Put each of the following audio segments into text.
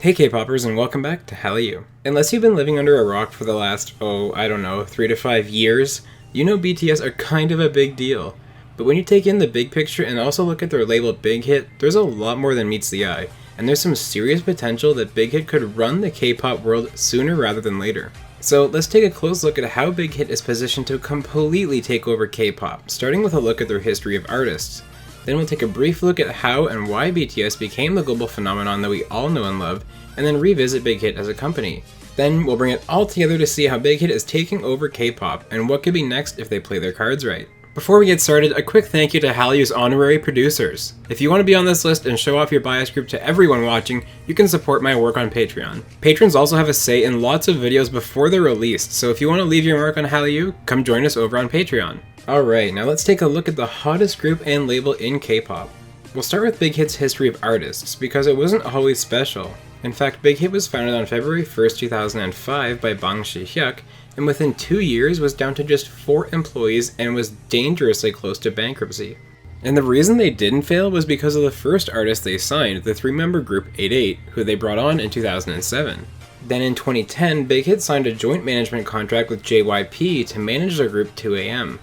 Hey K-popers, and welcome back to Hallyu. Unless you've been living under a rock for the last, 3 to 5 years, you know BTS are kind of a big deal. But when you take in the big picture and also look at their label Big Hit, there's a lot more than meets the eye, and there's some serious potential that Big Hit could run the K-pop world sooner rather than later. So let's take a close look at how Big Hit is positioned to completely take over K-pop, starting with a look at their history of artists. Then we'll take a brief look at how and why BTS became the global phenomenon that we all know and love, and then revisit Big Hit as a company. Then we'll bring it all together to see how Big Hit is taking over K-pop, and what could be next if they play their cards right. Before we get started, a quick thank you to Hallyu's honorary producers. If you want to be on this list and show off your bias group to everyone watching, you can support my work on Patreon. Patrons also have a say in lots of videos before they're released, so if you want to leave your mark on Hallyu, come join us over on Patreon. Alright, now let's take a look at the hottest group and label in K-pop. We'll start with Big Hit's history of artists, because it wasn't always special. In fact, Big Hit was founded on February 1st, 2005 by Bang Si-hyuk, and within 2 years was down to just 4 employees and was dangerously close to bankruptcy. And the reason they didn't fail was because of the first artist they signed, the 3-member group 88, who they brought on in 2007. Then in 2010, Big Hit signed a joint management contract with JYP to manage their group 2AM.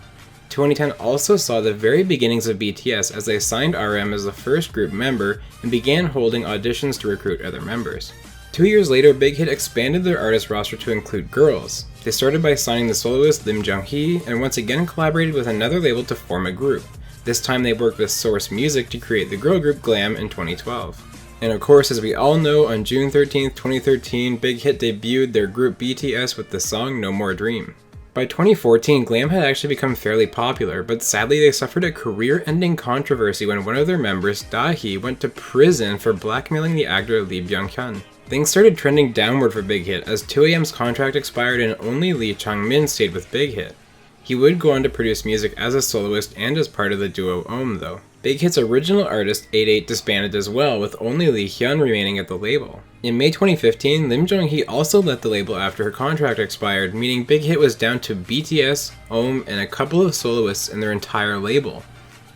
2010 also saw the very beginnings of BTS as they signed RM as the first group member and began holding auditions to recruit other members. 2 years later, Big Hit expanded their artist roster to include girls. They started by signing the soloist Lim Jung-hee and once again collaborated with another label to form a group. This time they worked with Source Music to create the girl group Glam in 2012. And of course, as we all know, on June 13th, 2013, Big Hit debuted their group BTS with the song No More Dream. By 2014, Glam had actually become fairly popular, but sadly they suffered a career-ending controversy when one of their members, Da-hee, went to prison for blackmailing the actor Lee Byung-hyun. Things started trending downward for Big Hit as 2AM's contract expired and only Lee Chang-min stayed with Big Hit. He would go on to produce music as a soloist and as part of the duo Ohm though. Big Hit's original artist 88 disbanded as well, with only Lee Hyun remaining at the label. In May 2015, Lim Jung-hee also left the label after her contract expired, meaning Big Hit was down to BTS, Ohm, and a couple of soloists in their entire label.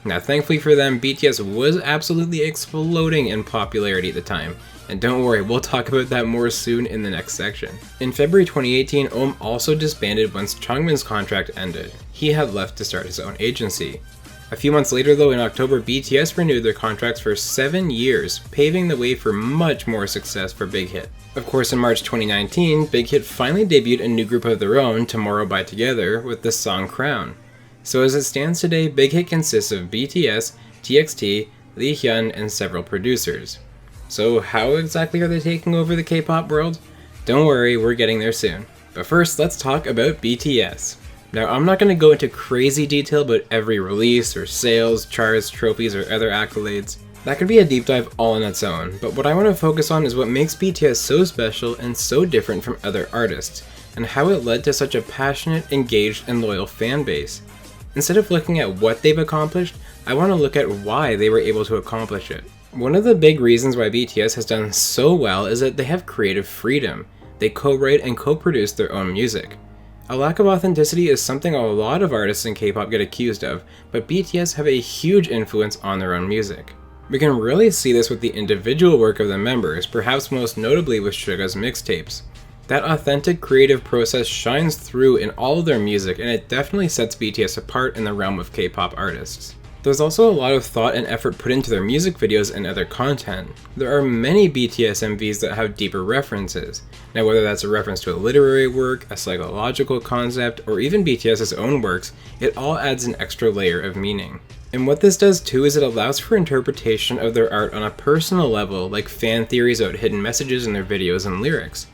Now thankfully for them, BTS was absolutely exploding in popularity at the time. And don't worry, we'll talk about that more soon in the next section. In February 2018, Ohm also disbanded once Changmin's contract ended. He had left to start his own agency. A few months later though, in October, BTS renewed their contracts for 7 years, paving the way for much more success for Big Hit. Of course, in March 2019, Big Hit finally debuted a new group of their own, Tomorrow by Together, with the song Crown. So as it stands today, Big Hit consists of BTS, TXT, Lee Hyun, and several producers. So how exactly are they taking over the K-pop world? Don't worry, we're getting there soon. But first, let's talk about BTS. Now, I'm not going to go into crazy detail about every release or sales, charts, trophies, or other accolades. That could be a deep dive all on its own, but what I want to focus on is what makes BTS so special and so different from other artists, and how it led to such a passionate, engaged, and loyal fan base. Instead of looking at what they've accomplished, I want to look at why they were able to accomplish it. One of the big reasons why BTS has done so well is that they have creative freedom. They co-write and co-produce their own music. A lack of authenticity is something a lot of artists in K-pop get accused of, but BTS have a huge influence on their own music. We can really see this with the individual work of the members, perhaps most notably with Suga's mixtapes. That authentic creative process shines through in all of their music, and it definitely sets BTS apart in the realm of K-pop artists. There's also a lot of thought and effort put into their music videos and other content. There are many BTS MVs that have deeper references. Now whether that's a reference to a literary work, a psychological concept, or even BTS's own works, it all adds an extra layer of meaning. And what this does too is it allows for interpretation of their art on a personal level, like fan theories about hidden messages in their videos and lyrics.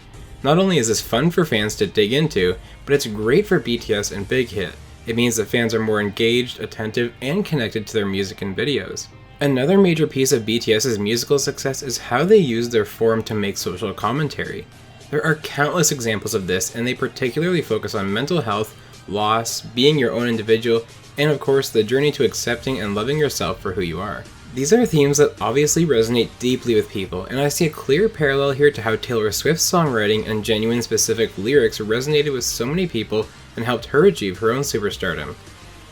Not only is this fun for fans to dig into, but it's great for BTS and Big Hit. It means that fans are more engaged, attentive, and connected to their music and videos. Another major piece of BTS's musical success is how they use their form to make social commentary. There are countless examples of this, and they particularly focus on mental health, loss, being your own individual, and of course the journey to accepting and loving yourself for who you are. These are themes that obviously resonate deeply with people, and I see a clear parallel here to how Taylor Swift's songwriting and genuine specific lyrics resonated with so many people and helped her achieve her own superstardom.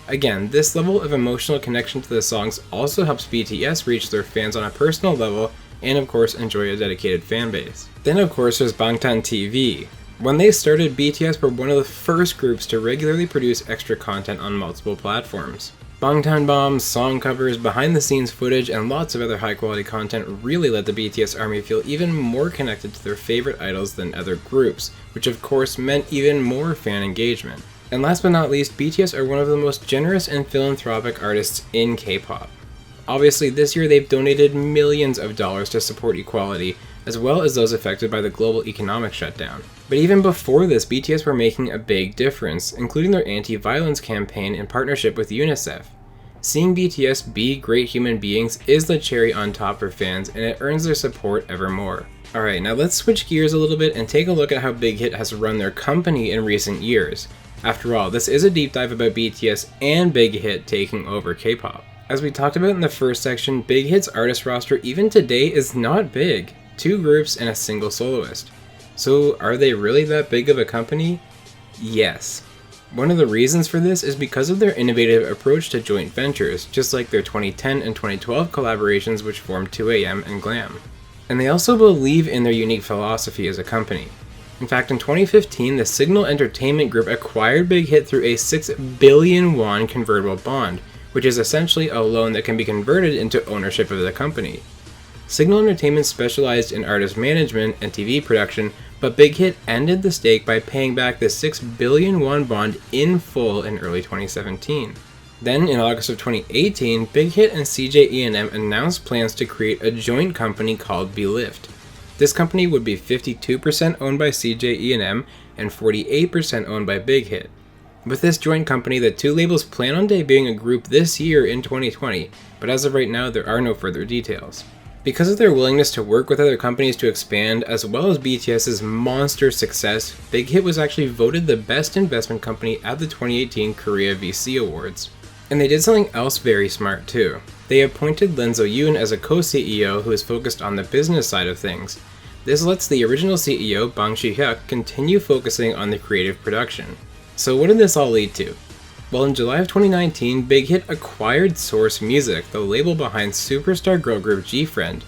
Again, this level of emotional connection to the songs also helps BTS reach their fans on a personal level and of course enjoy a dedicated fan base. Then of course there's Bangtan TV. When they started, BTS were one of the first groups to regularly produce extra content on multiple platforms. Bangtan bombs, song covers, behind the scenes footage, and lots of other high quality content really let the BTS army feel even more connected to their favorite idols than other groups, which of course meant even more fan engagement. And last but not least, BTS are one of the most generous and philanthropic artists in K-pop. Obviously this year they've donated millions of dollars to support equality, as well as those affected by the global economic shutdown. But even before this, BTS were making a big difference, including their anti-violence campaign in partnership with UNICEF. Seeing BTS be great human beings is the cherry on top for fans, and it earns their support ever more. Alright, now let's switch gears a little bit and take a look at how Big Hit has run their company in recent years. After all, this is a deep dive about BTS and Big Hit taking over K-pop. As we talked about in the first section, Big Hit's artist roster even today is not big. 2 groups and a single soloist. So are they really that big of a company? Yes. One of the reasons for this is because of their innovative approach to joint ventures, just like their 2010 and 2012 collaborations which formed 2AM and Glam. And they also believe in their unique philosophy as a company. In fact, in 2015, the Signal Entertainment Group acquired Big Hit through a 6 billion won convertible bond, which is essentially a loan that can be converted into ownership of the company. Signal Entertainment specialized in artist management and TV production, but Big Hit ended the stake by paying back the 6 billion won bond in full in early 2017. Then, in August of 2018, Big Hit and CJ announced plans to create a joint company called Belift. This company would be 52% owned by CJ and 48% owned by Big Hit. With this joint company, the 2 labels plan on debuting a group this year in 2020, but as of right now, there are no further details. Because of their willingness to work with other companies to expand, as well as BTS's monster success, Big Hit was actually voted the best investment company at the 2018 Korea VC Awards. And they did something else very smart too. They appointed Lim So-yoon as a co-CEO who is focused on the business side of things. This lets the original CEO, Bang Si-hyuk, continue focusing on the creative production. So what did this all lead to? Well, in July of 2019, Big Hit acquired Source Music, the label behind superstar girl group G-Friend.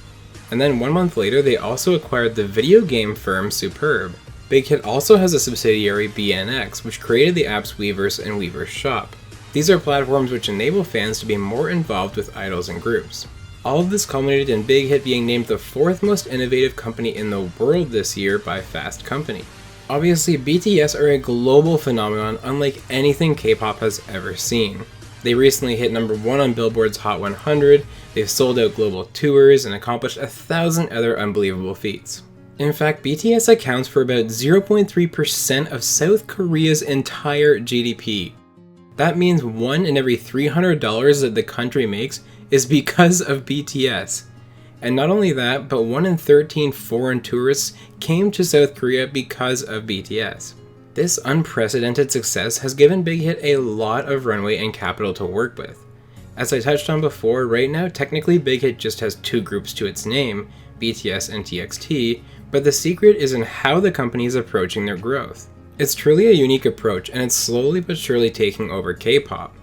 And then 1 month later, they also acquired the video game firm Superb. Big Hit also has a subsidiary BNX, which created the apps Weverse and Weverse Shop. These are platforms which enable fans to be more involved with idols and groups. All of this culminated in Big Hit being named the 4th most innovative company in the world this year by Fast Company. Obviously, BTS are a global phenomenon unlike anything K-pop has ever seen. They recently hit number 1 on Billboard's Hot 100, they've sold out global tours, and accomplished 1,000 other unbelievable feats. In fact, BTS accounts for about 0.3% of South Korea's entire GDP. That means 1 in every $300 that the country makes is because of BTS. And not only that, but 1 in 13 foreign tourists came to South Korea because of BTS. This unprecedented success has given Big Hit a lot of runway and capital to work with. As I touched on before, right now technically Big Hit just has 2 groups to its name, BTS and TXT, but the secret is in how the company is approaching their growth. It's truly a unique approach, and it's slowly but surely taking over K-pop.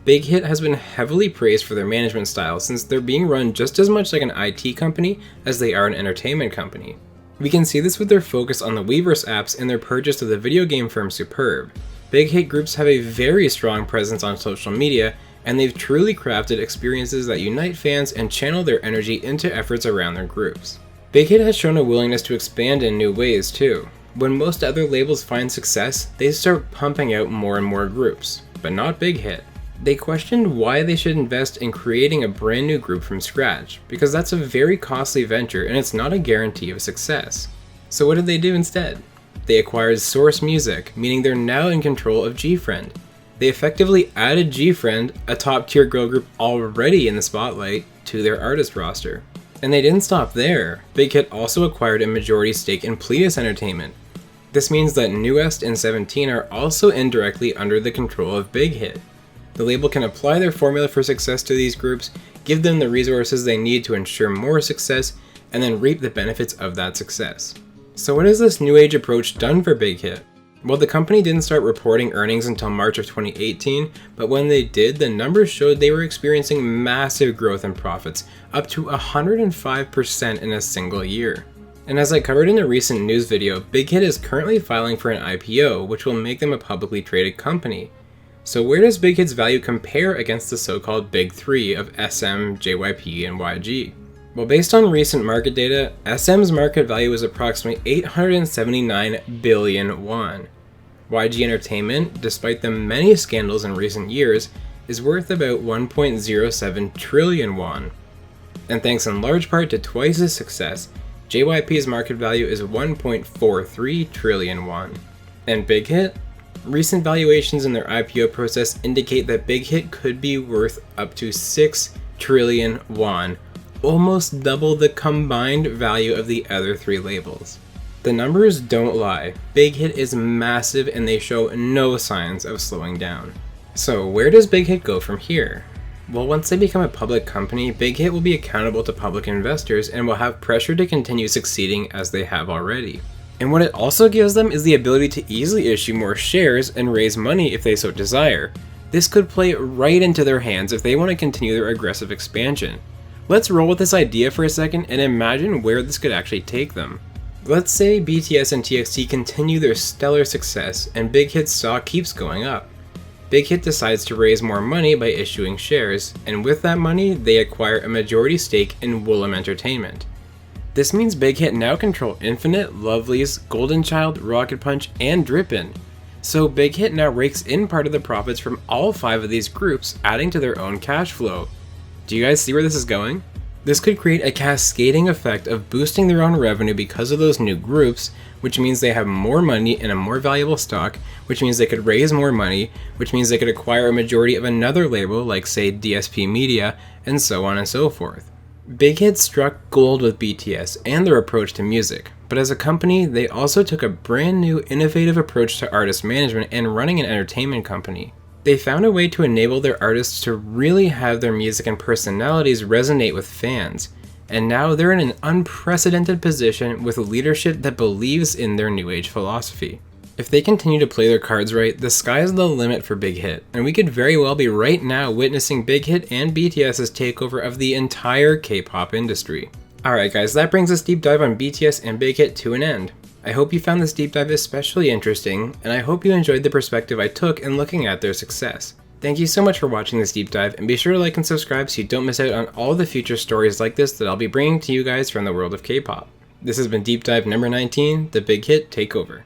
Big Hit has been heavily praised for their management style since they're being run just as much like an IT company as they are an entertainment company. We can see this with their focus on the Weverse apps and their purchase of the video game firm Superb. Big Hit groups have a very strong presence on social media, and they've truly crafted experiences that unite fans and channel their energy into efforts around their groups. Big Hit has shown a willingness to expand in new ways too. When most other labels find success, they start pumping out more and more groups, but not Big Hit. They questioned why they should invest in creating a brand new group from scratch, because that's a very costly venture and it's not a guarantee of success. So what did they do instead? They acquired Source Music, meaning they're now in control of G-Friend. They effectively added G-Friend, a top tier girl group already in the spotlight, to their artist roster. And they didn't stop there. Big Hit also acquired a majority stake in Pledis Entertainment. This means that NU'EST and 17 are also indirectly under the control of Big Hit. The label can apply their formula for success to these groups, give them the resources they need to ensure more success, and then reap the benefits of that success. So what has this new age approach done for Big Hit? Well, the company didn't start reporting earnings until March of 2018, but when they did, the numbers showed they were experiencing massive growth in profits, up to 105% in a single year. And as I covered in a recent news video, Big Hit is currently filing for an IPO, which will make them a publicly traded company. So where does Big Hit's value compare against the so-called Big Three of SM, JYP, and YG? Well, based on recent market data, SM's market value is approximately 879 billion won. YG Entertainment, despite the many scandals in recent years, is worth about 1.07 trillion won. And thanks in large part to Twice's success, JYP's market value is 1.43 trillion won. And Big Hit? Recent valuations in their IPO process indicate that Big Hit could be worth up to 6 trillion won, almost double the combined value of the other three labels. The numbers don't lie. Big Hit is massive and they show no signs of slowing down. So where does Big Hit go from here? Well, once they become a public company, Big Hit will be accountable to public investors and will have pressure to continue succeeding as they have already. And what it also gives them is the ability to easily issue more shares and raise money if they so desire. This could play right into their hands if they want to continue their aggressive expansion. Let's roll with this idea for a second and imagine where this could actually take them. Let's say BTS and TXT continue their stellar success and Big Hit's stock keeps going up. Big Hit decides to raise more money by issuing shares, and with that money, they acquire a majority stake in Woollim Entertainment. This means Big Hit now control Infinite, Lovelyz, Golden Child, Rocket Punch, and Drippin'. So Big Hit now rakes in part of the profits from all 5 of these groups, adding to their own cash flow. Do you guys see where this is going? This could create a cascading effect of boosting their own revenue because of those new groups, which means they have more money in a more valuable stock, which means they could raise more money, which means they could acquire a majority of another label like say DSP Media, and so on and so forth. Big Hit struck gold with BTS and their approach to music, but as a company, they also took a brand new innovative approach to artist management and running an entertainment company. They found a way to enable their artists to really have their music and personalities resonate with fans, and now they're in an unprecedented position with a leadership that believes in their new age philosophy. If they continue to play their cards right, the sky's the limit for Big Hit, and we could very well be right now witnessing Big Hit and BTS's takeover of the entire K-pop industry. Alright guys, that brings this deep dive on BTS and Big Hit to an end. I hope you found this deep dive especially interesting, and I hope you enjoyed the perspective I took in looking at their success. Thank you so much for watching this deep dive, and be sure to like and subscribe so you don't miss out on all the future stories like this that I'll be bringing to you guys from the world of K-pop. This has been Deep Dive number 19, the Big Hit Takeover.